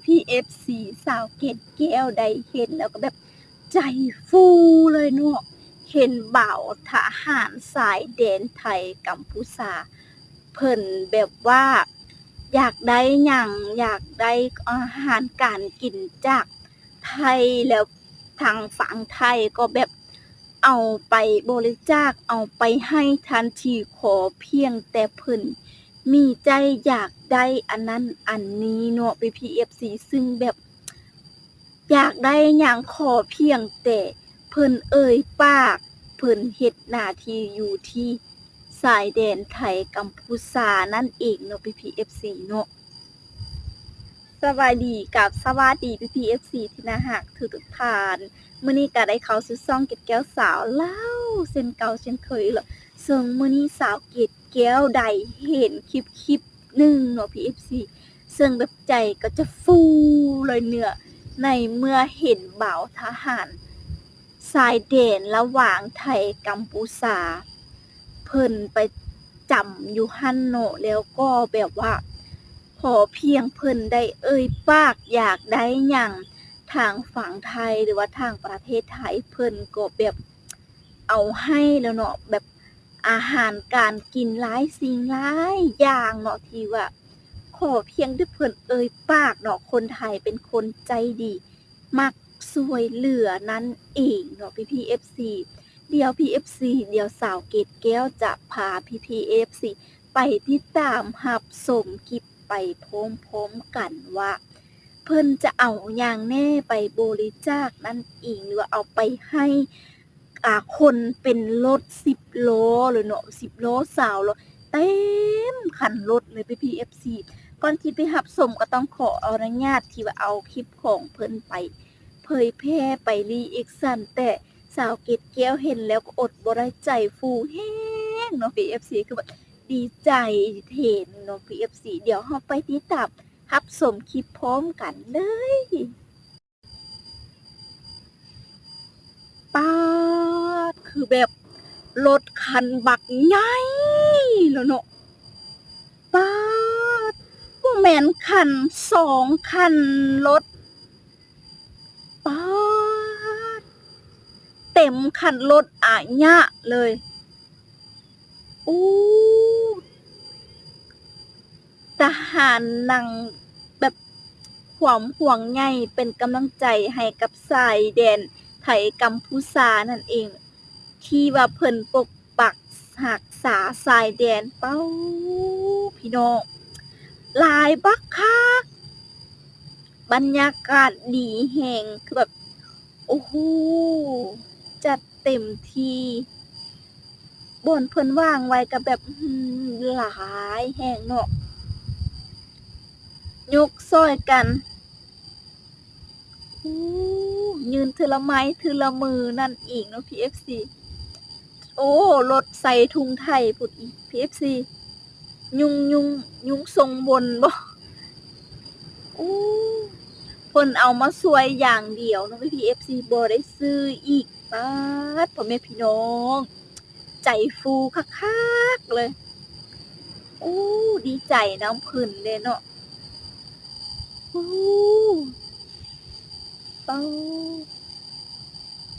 พี่เอฟซีสาวเกตแก้วได้เห็นแล้วก็แบบใจฟูเลยเนาะเห็นบ่าวทหารสายแดนไทยกัมพูชาเพิ่นแบบว่าอยากได้หยังอยากได้อาหารการกินจากไทยแล้วทางฝั่งไทยก็แบบเอาไปบริจาคเอาไปให้ทันทีขอเพียงแต่เพิ่นมีใจอยากได้อันนั้นอันนี้เนาะพี่เอฟซีซึ่งแบบอยากได้หยังขอเพียงแต่เพิ่นเอ่ยปากเพิ่นเฮ็ดหน้าที่อยู่ที่ชายแดนไทยกัมพูชานั่นเองเนาะพี่เอฟซีเนาะสวัสดีกับสวัสดีพี่เอฟซีที่น่ารักทุกท่านมื้อนี้ก็ได้เข้าสู่ช่องเกดแก้วสาวเล่าเช่นเก่าเช่นเคยล่ะซึ่งมื้อนี้สาวเกดแก้วได้เห็นคลิปหนึ่งเนาะพี่เอฟซีซึ่งแบบใจก็จะฟูเลยเนื้อในเมื่อเห็นบ่าวทหารชายแดนระหว่างไทยกัมพูชาเพิ่นไปจำอยู่หั่นเนาะแล้วก็แบบว่าขอเพียงเพิ่นได้เอ่ยปากอยากได้หยังทางฝั่งไทยหรือว่าทางประเทศไทยเพิ่นก็แบบเอาให้แล้วเนาะแบบอาหารการกินหลายสิ่งหลายอย่างเนาะที่ว่าขอเพียงได้เพิ่นเอ่ยปากเนาะคนไทยเป็นคนใจดีมักช่วยเหลือนั่นเองเนาะพี่ๆ FC เดี๋ยว PFC เดี๋ยวสาวเกตแก้วจะพาพี่ๆ FC ไปติดตามรับชมคลิปไปพร้อมๆกันว่าเพิ่นจะเอาหยังแน่ไปบริจาคนั่นเองหรือว่าเอาไปให้คนเป็นรถ10ล้อเลยเนาะ10ล้อ20ล้อเต็มคันรถเลยพี่ๆ FC ก่อนที่ไปรับชมก็ต้องขออนุญาตที่ว่าเอาคลิปของเพิ่นไปเผยแพร่ไปรีแอคชั่นแต่สาวเกตแก้วเห็นแล้วก็อดบ่ได้ใจฟูแฮงเนาะ PFC คือแบบดีใจเห็นเนาะ PFC เดี๋ยวเราไปติดตามรับชมคลิปพร้อมกันเลยป๊าดคือแบบรถคันบักใหญ่แล้วเนาะป๊าดบ่แม่นคัน2คันรถป๊าดเต็มคันรถอะยะเลยอู้ทหารนั่งแบบความห่วงใยเป็นกำลังใจให้กับชายแดนไทยกัมพูชานั่นเองที่ว่าเพิ่นปกปักรักษาชายแดนเป้าพี่น้องหลายบักคักบรรยากาศดีแฮงคือแบบโอ้โฮจัดเต็มที่บ่อนเพิ่นวางไว้ก็แบบหลายแฮงเนาะยกช่วยกันยืนเทื่อละไม้เทื่อละมือนั่นอีกเนาะ PFC โอ้รถใส่ถุงไทยพูดอีก PFC ยุงทรงบนบ่อู้เพิ่นเอามาช่วยอย่างเดียวเนาะ PFC บ่ได้ซื้ออีกป๊าดพ่อแม่พี่น้องใจฟูคักๆเลยอู้ดีใจนำเพิ่นเลยเนาะอู้เป้า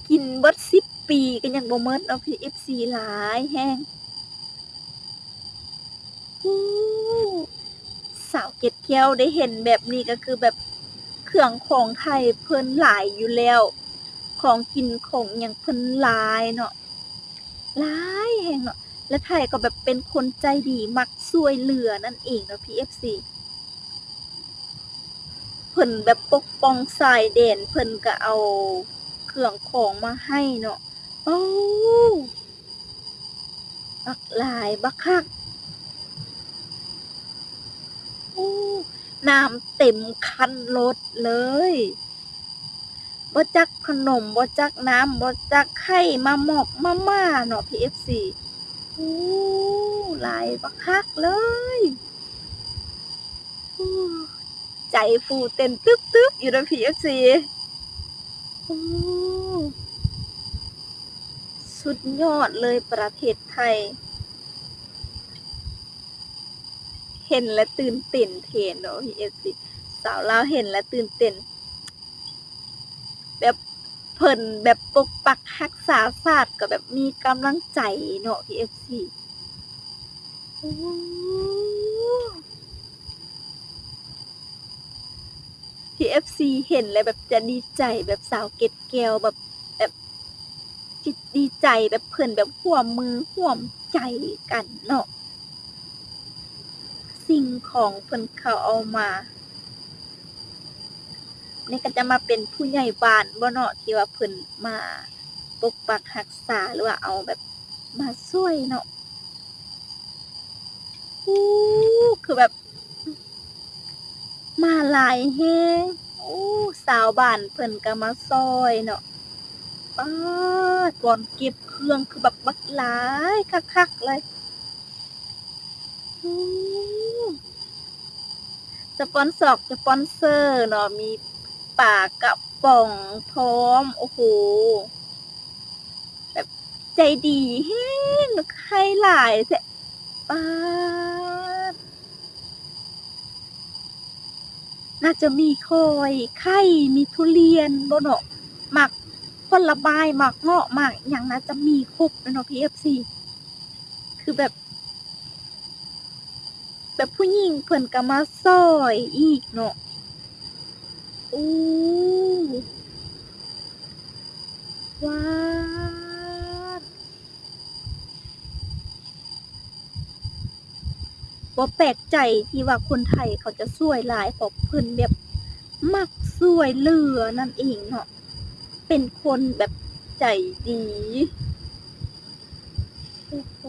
กินเบิด10 ปีก็ยังบ่หมดเนาะ PFC หลายแฮงสาวเกร็ดแก้วได้เห็นแบบนี้ก็คือแบบเครื่องของไทยเพิ่นหลายอยู่แล้วของกินของหยังเพิ่นหลายเนาะหลายแฮงเนาะและไทยก็แบบเป็นคนใจดีมักช่วยเหลือนั่นเองเนาะ PFC เพิ่นแบบปกป้องชายแดนเพิ่นก็เอาเครื่องของมาให้เนาะโอ้บักหลายบักคักน้ำเต็มคันรถเลยบ่จักขนมบ่จักน้ำบ่จักไข่มาหมอกมาม่าเนาะ PFC หลายบักคักเลยใจฟูเต้นตึ๊บๆอยู่เนาะ PFC โอ้สุดยอดเลยประเทศไทยเห็นและตื่นเต้นแทนเนาะ PFC สาวลาวเห็นแล้วตื่นเต้นแบบเพิ่นแบบปกปักรักษาชาติก็แบบมีกำลังใจเนาะพี่ FC โอ้พี่ FC เห็นแล้วแบบจะดีใจแบบสาวเกตแก้วแบบจิตดีใจแบบเพิ่นแบบร่วมมือร่วมใจกันเนาะสิ่งของเพิ่นเขาเอามานี่ก็จะมาเป็นผู้ใหญ่บ้านบ่เนาะที่ว่าเพิ่นมาปกปักรักษาหรือว่าเอาแบบมาช่วยเนาะคือแบบมาหลายแฮงสาวบ้านเพิ่นก็มาช่วยเนาะป๊าดก่อนเก็บเครื่องคือแบบบักหลายคักๆเลยอือสปอนเซอร์เนาะมีปลากระป๋องพร้อมโอ้โฮแบบใจดีแฮงให้หลายแท้ป๊าด น่าจะมีข้อยไข่มีทุเรียนบ่เนาะหมากผลไม้หมากเงาะหมากหยังน่าจะมีครบเลยเนาะพี่ FC คือแบบผู้หญิงเพิ่นก็มาช่วยอีกเนาะอู้ว้าวบ่แปลกใจที่ว่าคนไทยเขาจะช่วยหลายเพราะเพิ่นแบบมักช่วยเหลือนั่นเองเนาะเป็นคนแบบใจดีโอ้โฮ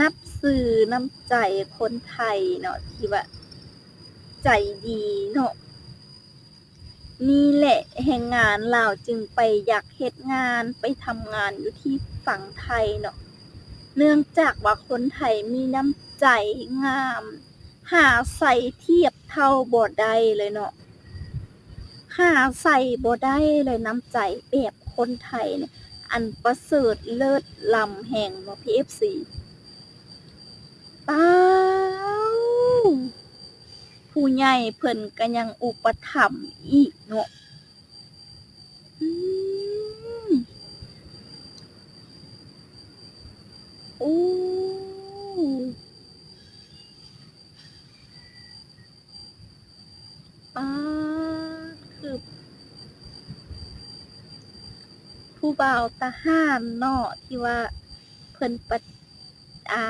นับถือน้ำใจคนไทยเนาะที่ว่าใจดีเนาะนี่แหละแรงงานลาวจึงไปอยากเฮ็ดงานไปทำงานอยู่ที่ฝั่งไทยเนาะเนื่องจากว่าคนไทยมีน้ำใจงามหาใส่เทียบเท่าบ่ได้เลยเนาะหาใส่บ่ได้เลยน้ำใจแบบคนไทยเนี่ยอันประเสริฐเลิศล้ำแรงเนาะพี่ FC ป๊าวผู้ใหญ่เพิ่นก็ยังอุปถัมภ์อีกเนาะอืมโอ้ป๊าดคือผู้บ่าวทหารเนาะที่ว่าเพิ่นอ่า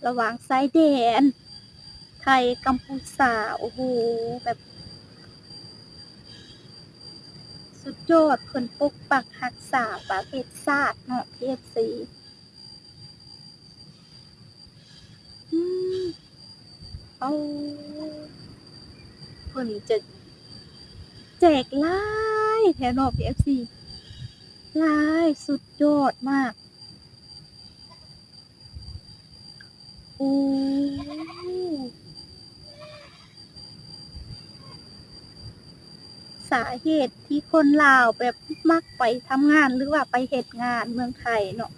ระหว่างชายแดนไทยกัมพูชาโอ้โฮแบบสุดยอดเพิ่นปกปักรักษาประเทศชาติเนาะ KFC อืมเอา เพิ่นจะแจกหลายแท้เนาะ KFC หลายสุดยอดมากโอ้สาเหตุที่คนลาวแบบมักไปทำงานหรือว่าไปเฮ็ดงานเมืองไทยเนาะ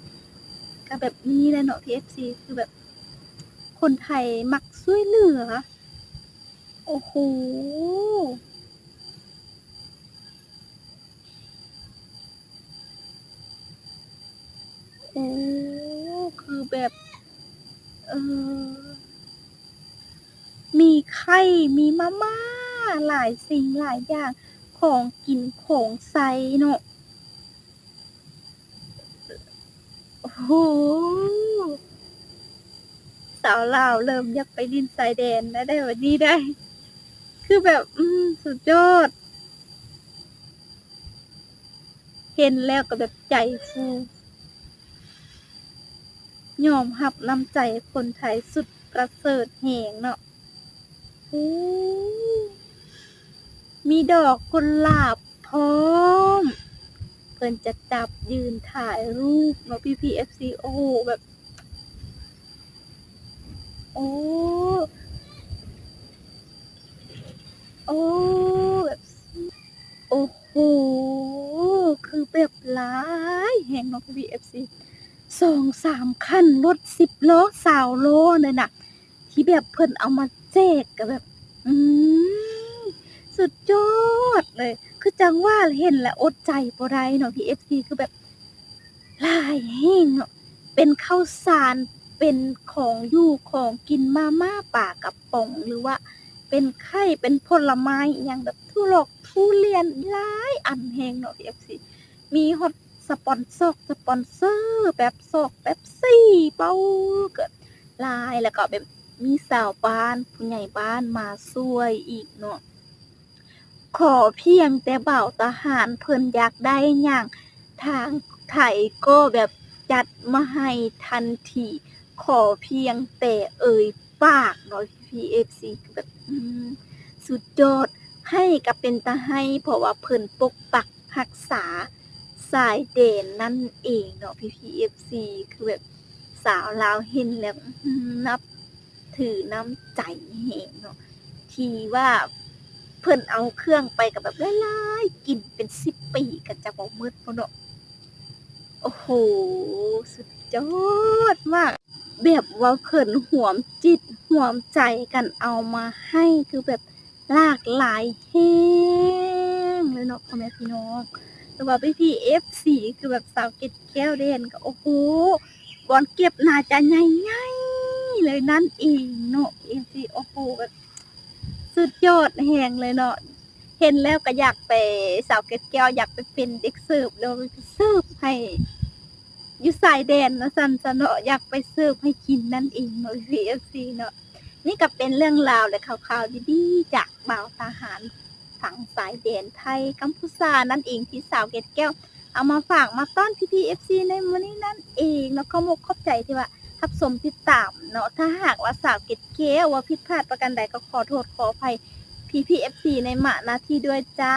ก็แบบนี้แหละเนาะ KFC คือแบบคนไทยมักช่วยเหลือโอ้โฮโอ้คือแบบเอ่อมีไข่มีมาม่าหลายสิ่งหลายอย่างของกินของใช้เนาะโอ้โฮ สาวลาวเริ่มอยากไปดินชายแดนแล้วได้บัดนี้ได้คือแบบสุดยอดเห็นแล้วก็แบบใจฟูยอมรับน้ำใจคนไทยสุดประเสริฐแรงเนาะโอ้มีดอกกุหลาบพร้อมเพิ่นจะจับยืนถ่ายรูปเนาะพี่ FC โอ้โฮแบบโอ้โอ้แบบโอ้โฮคือแบบหลายแรงเนาะพี่ FC 2-3คันรถ10ล้อ20โลนั่นน่ะ ที่แบบเพิ่นเอามาแจกก็แบบ อืมสุดยอดเลย คือจังว่าเห็นแล้วอดใจบ่ได้เนาะพี่ FC คือแบบหลายแรงเนาะเป็นข้าวสารเป็นของอยู่ของกินมาม่าปลากระป๋องหรือว่าเป็นไข่เป็นผลไม้อิหยังแบบทุเรียนหลายอันแรงเนาะพี่ FC มีฮอดสปอนเซอร์แบบซอกเป๊ปซี่เป้าก็หลายแล้วก็แบบมีสาวบ้านผู้ใหญ่บ้านมาช่วยอีกเนาะ ขอเพียงแต่บ่าวทหารเพิ่นอยากได้หยังทางไทยก็แบบจัดมาให้ทันทีขอเพียงแต่เอ่ยปากเนาะ PFC คือแบบสุดยอดให้ก็เป็นตาให้เพราะว่าเพิ่นปกปักรักษาสายแดนนั่นเองเนาะ PPFC คือแบบสาวลาวเห็นแล้วนับถือน้ำใจแรงเนาะที่ว่า เพิ่นเอาเครื่องไปก็แบบหลายๆกินเป็น10ปีก็จะบ่หมดพุ่นเนาะโอ้โฮสุดยอดมากแบบว่าเพิ่นหวมจิตหวมใจกันเอามาให้คือแบบหลากหลายแรงเลยเนาะพ่อแม่พี่น้องแต่ว่าพี่ๆ FC คือแบบสาวเกดแก้วแดนก็โอ้โฮบอนเก็บน่าจะใหญ่ๆเลยนั่นเองเนาะ FC โอ้โฮแบบ สุดยอดแฮงเลยเนาะเห็นแล้วก็อยากไปสาวเกดแก้วอยากไปเป็นเด็กเสิร์ฟแล้วไปเสิร์ฟให้อยู่ชายแดนว่าซั่นซะเนาะอยากไปเสิร์ฟให้กินนั่นเองเนาะ KFC เนาะนี่ก็เป็นเรื่องราวและข่าวๆดีๆจากบ่าวทหารฝั่งสายแดนไทยกัมพูชานั่นเองที่สาวเกดแก้วเอามาฝากมาต้อนพี่ๆ FC ในมื้อนี้นั่นเองเนาะขอบอกขอบใจที่ว่า รับชมติดตามเนาะถ้าหากว่าสาวเกดแก้วว่าผิดพลาดประการใดก็ขอโทษขออภัยพี่ๆ FC ในณที่ด้วยจ้า